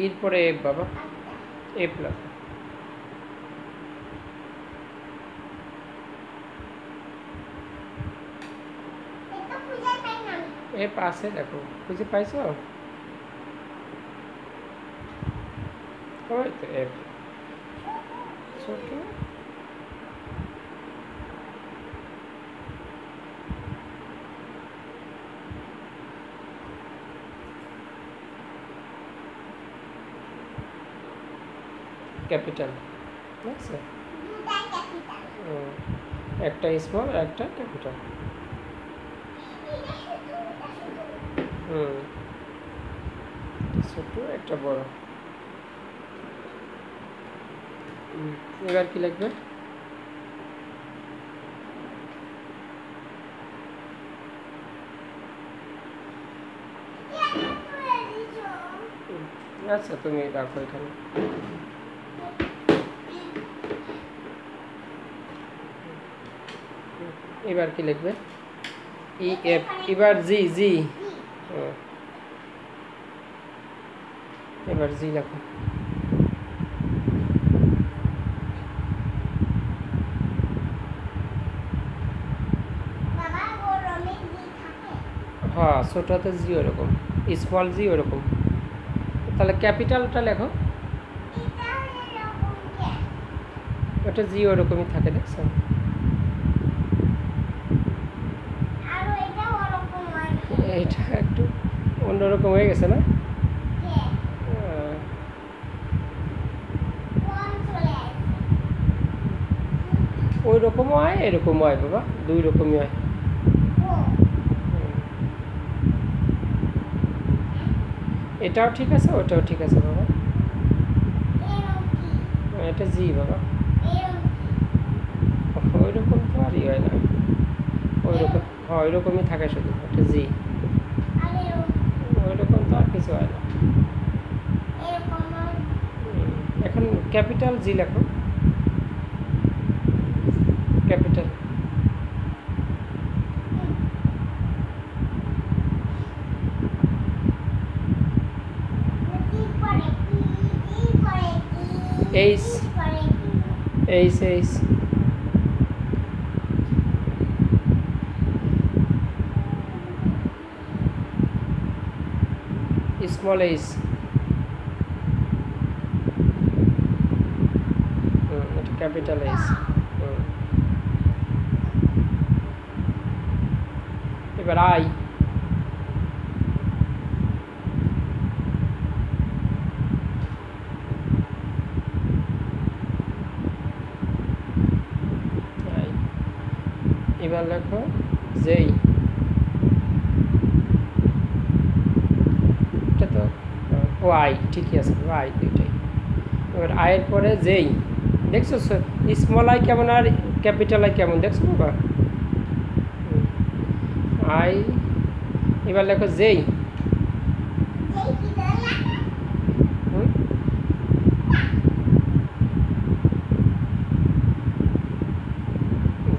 ইর পরে এফ বাবা, এফ লেখো। এফ আছে দেখো, খুঁজে পাইছো? ওই তো এফ, ছোট। ক্যাপিটাল দেখছো? একটা স্মল একটা ক্যাপিটাল। ছোট একটা বড়। এবার কি লিখবে? আচ্ছা তুমি রাখো এখানে। এবার কি লিখবে? E F. এবার জি, জি। এবার জি লেখো। হ্যাঁ, ছোটতে জি ওরকম, স্মল জি ওরকম। তাহলে ক্যাপিটালটা লেখো। ওটা জি ওরকমই থাকে, দেখছো? এটা একটু অন্যরকম হয়ে গেছে না? ওই রকমও হয়, এরকমও হয় বাবা, দুই রকমই হয়। এটাও ঠিক আছে, ওটাও ঠিক আছে বাবা। এটা জি বাবা, ওই রকম তো আরই হয় না, ওই রকম। হ্যাঁ, ওই রকমই থাকে শুধু, এটা জি। ওই রকম তো আর কিছু হয় না। এখন ক্যাপিটাল জি লেখো, capital. H, H, H. Small H. এটা ক্যাপিটাল এইচ। এবার আই। এবার লেখো যেই। এটা তো ওয়াই, ঠিকই আছে ওয়াই দুইটাই। এবার আয়ের পরে যেই, দেখছো স্মল আই কেমন আর ক্যাপিটাল আই কেমন, দেখছো বাবা? আই। এবার লেখো যেই।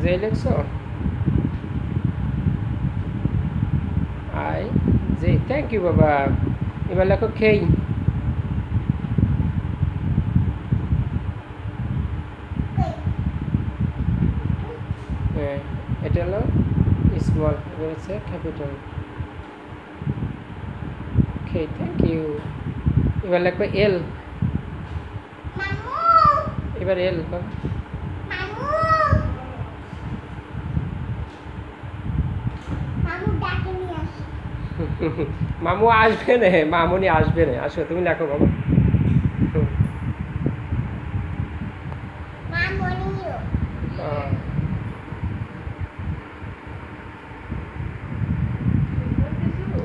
যেই লিখছো? আই যেই, থ্যাংক ইউ বাবা। এবার লেখো খেই। হ্যাঁ, এটা হলো স্মল, এবার হচ্ছে ক্যাপিটাল। খেই, thank you. এবার লেখো এল। এবার এল বাবা। মামু আসবে না, মামুনি আসবে না, আসো তুমি লেখো বাবা।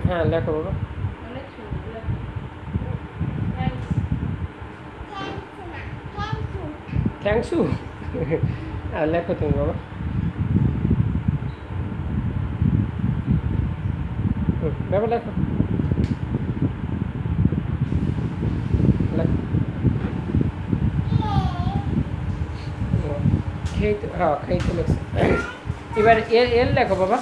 হ্যাঁ লেখো বাবা। Thanks you. লেখো তুমি বাবা। বাবা লেখো, খেতে, হ্যাঁ খেতে লেখছে। এবার এল, এল লেখো বাবা।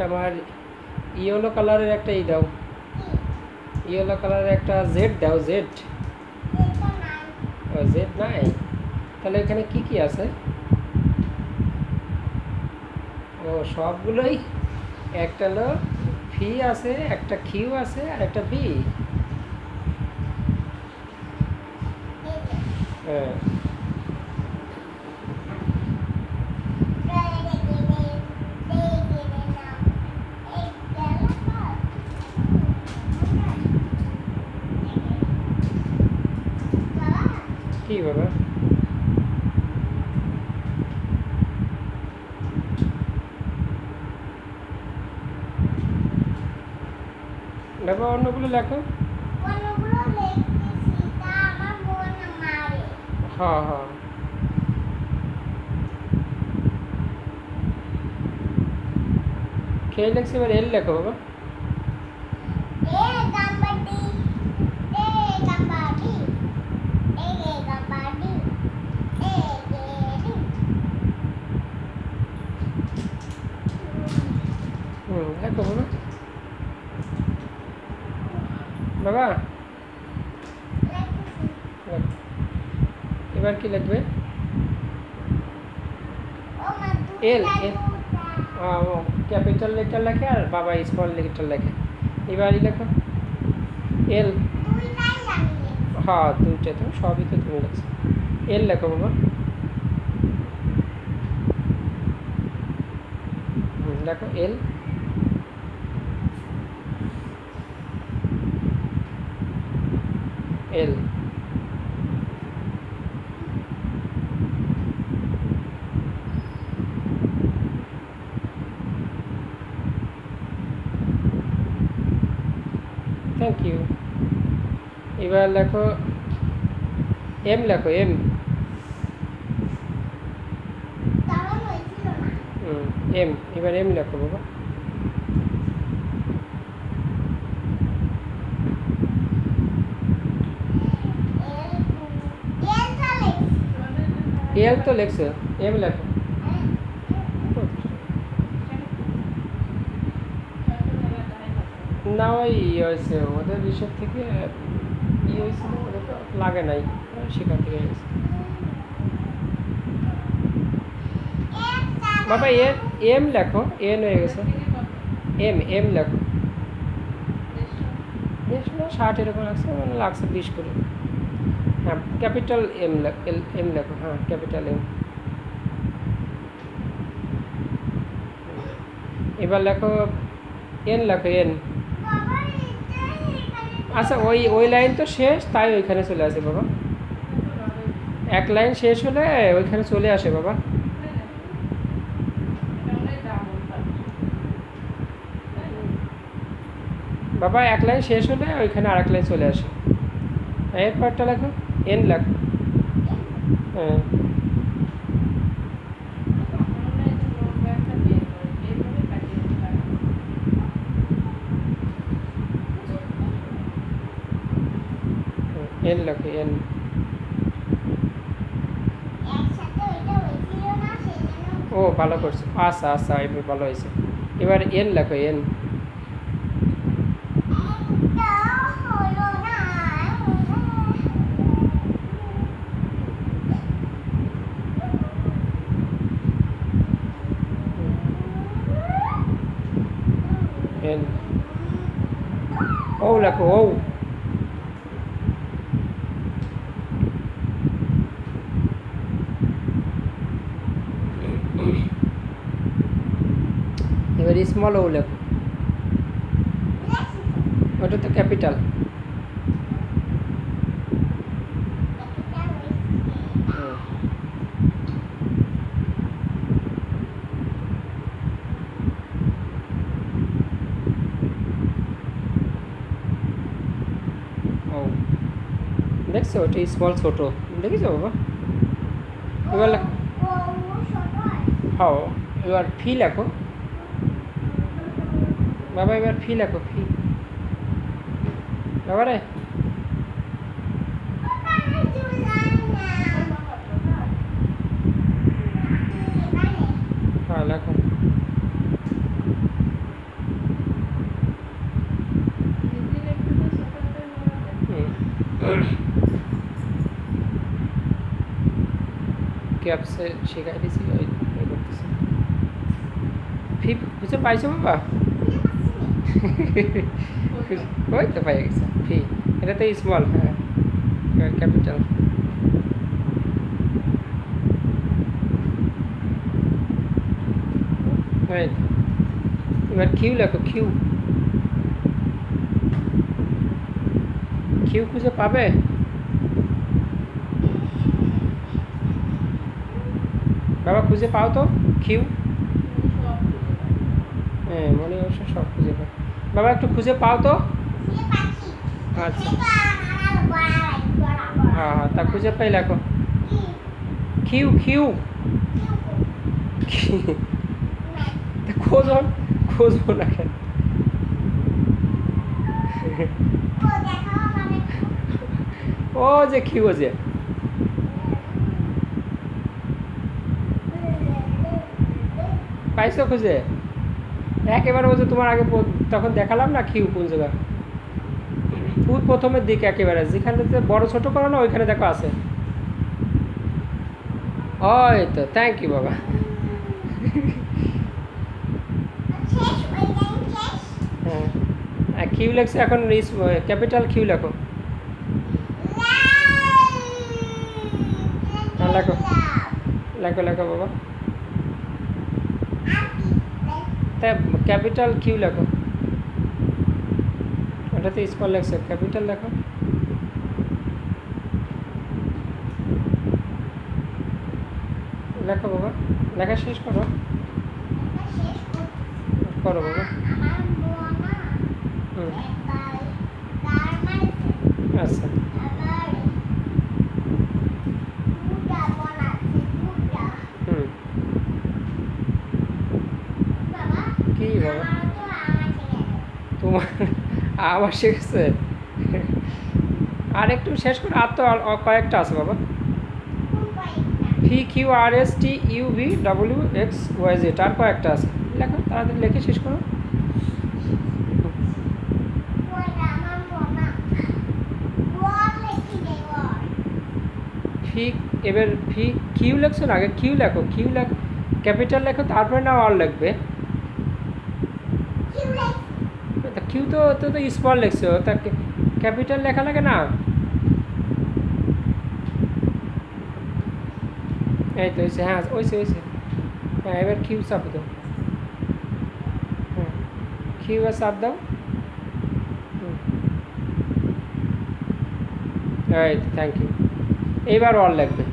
একটা আমার ইয়েলো কালারের একটা ই দাও, ইয়েলো কালারের একটা জেড দাও, জেড। ও জেড নাই, তাহলে এখানে কি কি আছে? ও সবগুলোই, একটা হলো ফি আছে, একটা কিউ আছে, আর একটা বি। হ্যাঁ কি বাবা? বাবা অন্যগুলো লেখো। হ্যাঁ হ্যাঁ খেয়ে লেখছি, এবার এল লেখো বাবা। লেখো বাবা। বাবা লেখো। এবার কি লিখবে? এল, এল ক্যাপিটাল লেটার লেখে আর বাবা স্মল লেটার লেখে। এবারই লেখো এল। হ্যাঁ দুইটা তো, সবই তো তুমি লেখছো। এল লেখো বাবা। লেখো এল। এল থ্যাংক ইউ। এবার লেখো এম, লেখো এম। এম, এবার এম লেখো বাবা। এল তো লেখছো, এম লেখো। না ওই হয়েছে ওদের বিষয় থেকে ইয়ে হয়েছিল, ওদের তো লাগে নাই, সেখান থেকে গেছে বাবা। এম লেখো, এন হয়ে গেছে। এম, এম লেখো। 60 এরকম লাগছে, মানে লাগছে 20 করে। হ্যাঁ ক্যাপিটাল এম, এম লেখো। হ্যাঁ ক্যাপিটাল এম। এবার লেখো এন, লেখো এন। আচ্ছা ওই ওই লাইন তো শেষ, তাই ওইখানে চলে আসে বাবা। এক লাইন শেষ হলে ওইখানে চলে আসে বাবা। বাবা এক লাইন শেষ হলে ওইখানে আরেক লাইন চলে আসে। এরপরটা লেখো এন লেখো। হ্যাঁ এন লেখো এন। ও ভালো করছো, আচ্ছা আচ্ছা এবার ভালো হয়েছে। এবার এন লেখো এন। এন ও লেখো ও। এবার স্মল ও লেখো, ওটা তো ক্যাপিটাল। ও দেখছো, ওটা স্মল ছোট, দেখেছো বাবা? এবার লেখো হ্যাঁ, এবার ফি লেখো বাবা। এবার ফি লেখো, ফি বাবা রে। হ্যাঁ লেখো। ক্যাপসে শেখাই দিছি ওই করতেছি। ফি খুঁজে পাইছো বাবা? ওই তো পাই গেছে ফি। এটা তো স্মল, হ্যাঁ এবার ক্যাপিটাল। এবার কিউ লেখো, কিউ কিউ খুঁজে পাবে? বাবা খুঁজে পাও তো কিউ। হ্যাঁ মনে অবশ্য সব খুঁজে পাও। বাবা একটু খুঁজে পাও তো। আচ্ছা হ্যাঁ হ্যাঁ, তা খুঁজে পাই লেখো কিউ কিউ। খোঁজো খোঁজো না কেন? ও যে কিউ যে পাইছো খুঁজে? একেবারে ও যে তোমার আগে তখন দেখালাম না কিউ কোন জায়গা, ওই প্রথমের দিকে একেবারে যেখানে বড় ছোট করো না ওইখানে দেখো আছে। ওই তো, থ্যাংক ইউ বাবা। হ্যাঁ কিউ লেখছে এখন, ক্যাপিটাল কিউ লেখো। হ্যাঁ লেখো লেখো লেখো বাবা, তাই ক্যাপিটাল কিউ লেখো। ওটাতে স্মল লেখছে, ক্যাপিটাল লেখো। লেখো বাবা, লেখা শেষ করো করো বাবা। হুম আচ্ছা হুম কি বাবা তোমার আবার শিখেছে? আর একটু শেষ করে, আর তো কয়েকটা আছে বাবা। V Q R S T U V W X Y Z, আর কয়েকটা আছে, লেখো তাড়াতাড়ি লেখে শেষ করো। ভি এবার ভি কিউ লেখছো না, আগে কিউ লেখো, কিউ লেখো ক্যাপিটাল লেখো, তারপরে না অল লিখবে। কিউ তো তো স্মল লেখছো, তা ক্যাপিটাল লেখা লাগে না? এই তো হয়েছে, হ্যাঁ ওইছে হয়েছে। হ্যাঁ এবার কিউ চাপ দাও, হ্যাঁ কিউ আর চাপ দাও। এই তো থ্যাংক ইউ। এইবার অল লাগবে,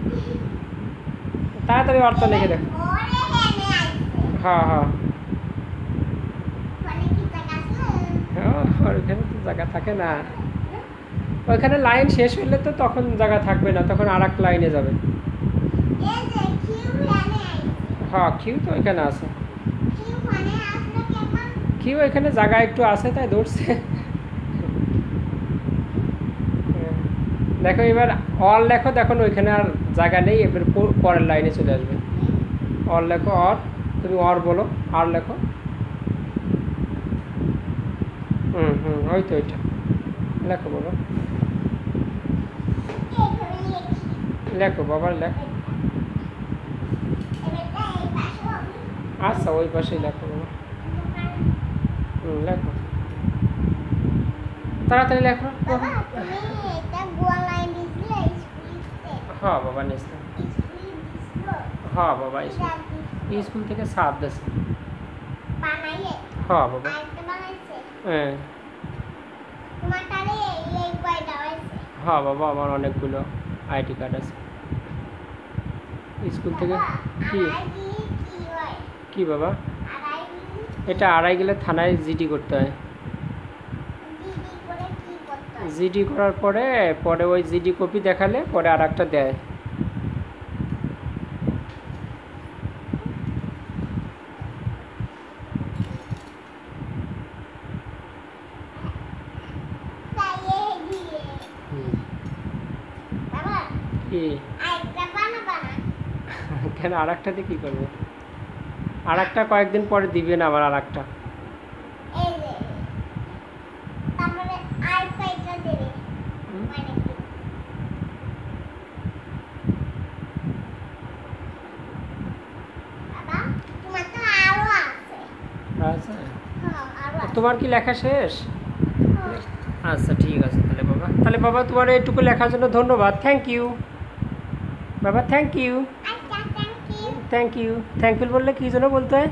তাড়াতাড়ি অর্থ লিখে দেখো। হ্যাঁ হ্যাঁ ওইখানে তো জায়গা থাকে না, ওইখানে লাইন শেষ হলে তো তখন জায়গা থাকবে না, তখন আর এক লাইনে যাবে। হ্যাঁ কিউ তো ওইখানে আছে, কিউ এখানে জায়গা একটু আছে তাই ধরছে। দেখো এবার অল লেখো, দেখো ওইখানে আর জায়গা নেই, এবার পরের লাইনে চলে আসবে। অল লেখো, অর তুমি অর বলো, আর লেখো। ওই তো ওইটা লেখো বাবা, লেখো বাবা লেখো। আচ্ছা ওই পাশেই লেখো বাবা, লেখো তাড়াতাড়ি লেখো। হ্যাঁ বাবা নিশ্চয়, হ্যাঁ বাবা স্কুল থেকে সাপ দিয়েছে। হ্যাঁ বাবা হ্যাঁ হ্যাঁ বাবা আমার অনেকগুলো আইডি কার্ড আছে স্কুল থেকে। কি কি বাবা? এটা আড়াই গেলে থানায় জিডি করতে হয়। জিডি করার পরে পরে ওই জিডি কপি দেখালে পরে আর একটা দেয়। কি কেন আর একটাতে কী করবো? আর একটা কয়েকদিন পরে দিবে না আবার আর একটা। তোমার কি লেখা শেষ? আচ্ছা ঠিক আছে তাহলে বাবা তোমার এইটুকু লেখার জন্য ধন্যবাদ। থ্যাংক ইউ বাবা, থ্যাংক ইউ। থ্যাংক ইউ বললে কী জন্য বলতে হয়?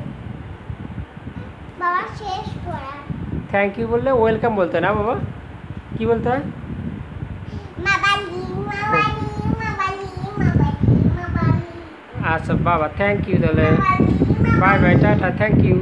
থ্যাংক ইউ বললে ওয়েলকাম বলতে হয় না বাবা, কি বলতে হয়? আচ্ছা বাবা, থ্যাংক ইউ তাহলে। Bye bye, tata, thank you.